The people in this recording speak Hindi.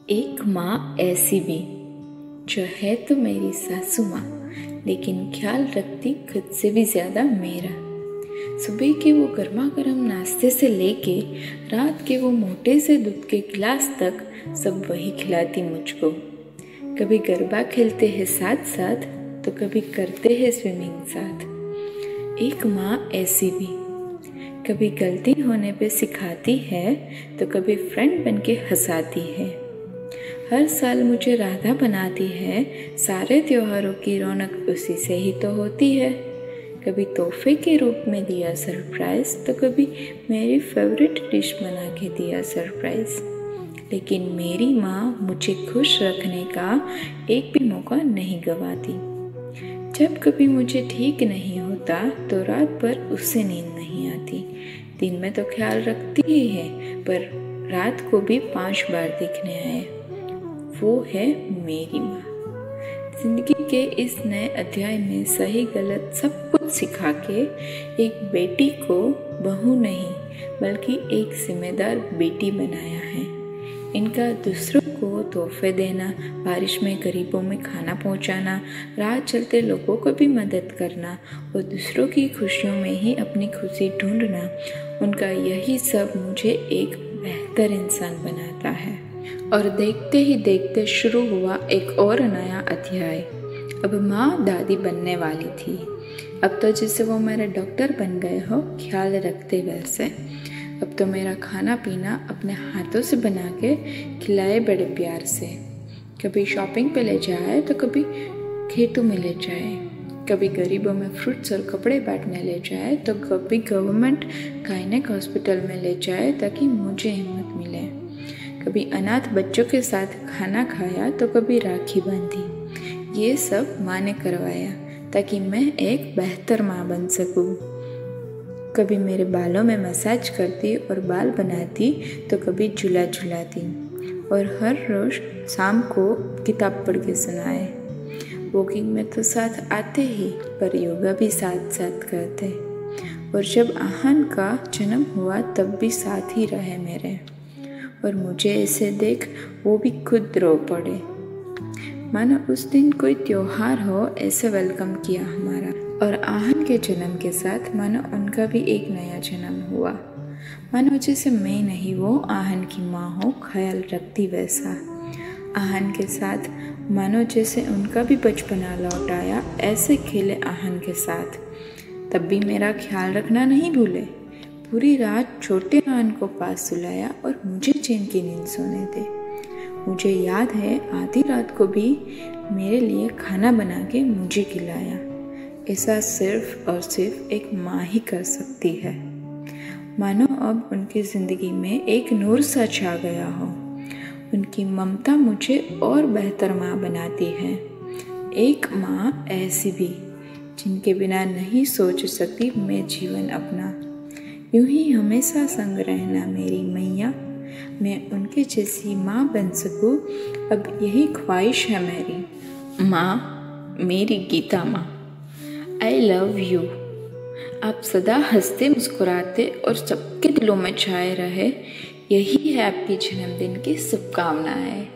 एक माँ ऐसी भी जो है तो मेरी सासू माँ, लेकिन ख्याल रखती खुद से भी ज़्यादा मेरा। सुबह के वो गर्मा गर्म नाश्ते से लेके रात के वो मोटे से दूध के गिलास तक सब वही खिलाती मुझको। कभी गरबा खेलते हैं साथ साथ तो कभी करते हैं स्विमिंग साथ। एक माँ ऐसी भी कभी गलती होने पे सिखाती है तो कभी फ्रेंड बन के हंसाती है। हर साल मुझे राधा बनाती है, सारे त्योहारों की रौनक उसी से ही तो होती है। कभी तोहफे के रूप में दिया सरप्राइज तो कभी मेरी फेवरेट डिश बना के दिया सरप्राइज। लेकिन मेरी माँ मुझे खुश रखने का एक भी मौका नहीं गंवाती। जब कभी मुझे ठीक नहीं होता तो रात भर उससे नींद नहीं आती। दिन में तो ख्याल रखती ही है, पर रात को भी 5 बार दिखने आए। वो है मेरी माँ। जिंदगी के इस नए अध्याय में सही गलत सब कुछ सिखा के एक बेटी को बहू नहीं बल्कि एक जिम्मेदार बेटी बनाया है। इनका दूसरों को तोहफे देना, बारिश में गरीबों में खाना पहुंचाना, राह चलते लोगों को भी मदद करना और दूसरों की खुशियों में ही अपनी खुशी ढूंढना, उनका यही सब मुझे एक बेहतर इंसान बनाता है। और देखते ही देखते शुरू हुआ एक और नया अध्याय। अब माँ दादी बनने वाली थी। अब तो जैसे वो मेरे डॉक्टर बन गए हो ख्याल रखते वैसे। अब तो मेरा खाना पीना अपने हाथों से बना के खिलाए बड़े प्यार से। कभी शॉपिंग पे ले जाए तो कभी खेतों में ले जाए, कभी गरीबों में फ्रूट्स और कपड़े बांटने ले जाए तो कभी गवर्नमेंट गायनेक हॉस्पिटल में ले जाए ताकि मुझे हिम्मत मिले। कभी अनाथ बच्चों के साथ खाना खाया तो कभी राखी बांधी। ये सब माँ ने करवाया ताकि मैं एक बेहतर माँ बन सकूं। कभी मेरे बालों में मसाज करती और बाल बनाती तो कभी झूला झुलाती और हर रोज शाम को किताब पढ़ के सुनाए। वॉकिंग में तो साथ आते ही, पर योगा भी साथ साथ करते। और जब आहन का जन्म हुआ तब भी साथ ही रहे मेरे। और मुझे ऐसे देख वो भी खुद रो पड़े, मानो उस दिन कोई त्योहार हो ऐसे वेलकम किया हमारा। और आहन के जन्म के साथ मानो उनका भी एक नया जन्म हुआ। मानो जैसे मैं नहीं वो आहन की माँ हो, ख्याल रखती वैसा। आहन के साथ मानो जैसे उनका भी बचपना लौट आया, ऐसे खेले आहन के साथ। तब भी मेरा ख्याल रखना नहीं भूले। पूरी रात छोटे आहन को पास सुलाया और मुझे चैन की नींद सोने दे। मुझे याद है आधी रात को भी मेरे लिए खाना बना के मुझे खिलाया। ऐसा सिर्फ और सिर्फ एक माँ ही कर सकती है। मानो अब उनकी ज़िंदगी में एक नूर सा छा गया हो। उनकी ममता मुझे और बेहतर माँ बनाती है। एक माँ ऐसी भी जिनके बिना नहीं सोच सकती मैं जीवन अपना। यूं ही हमेशा संग रहना मेरी मैया, मैं उनके जैसी माँ बन सकूं, अब यही ख्वाहिश है मेरी। माँ, मेरी गीता माँ, आई लव यू। आप सदा हंसते मुस्कुराते और सबके दिलों में छाए रहे, यही है आपके जन्मदिन की शुभकामनाएं।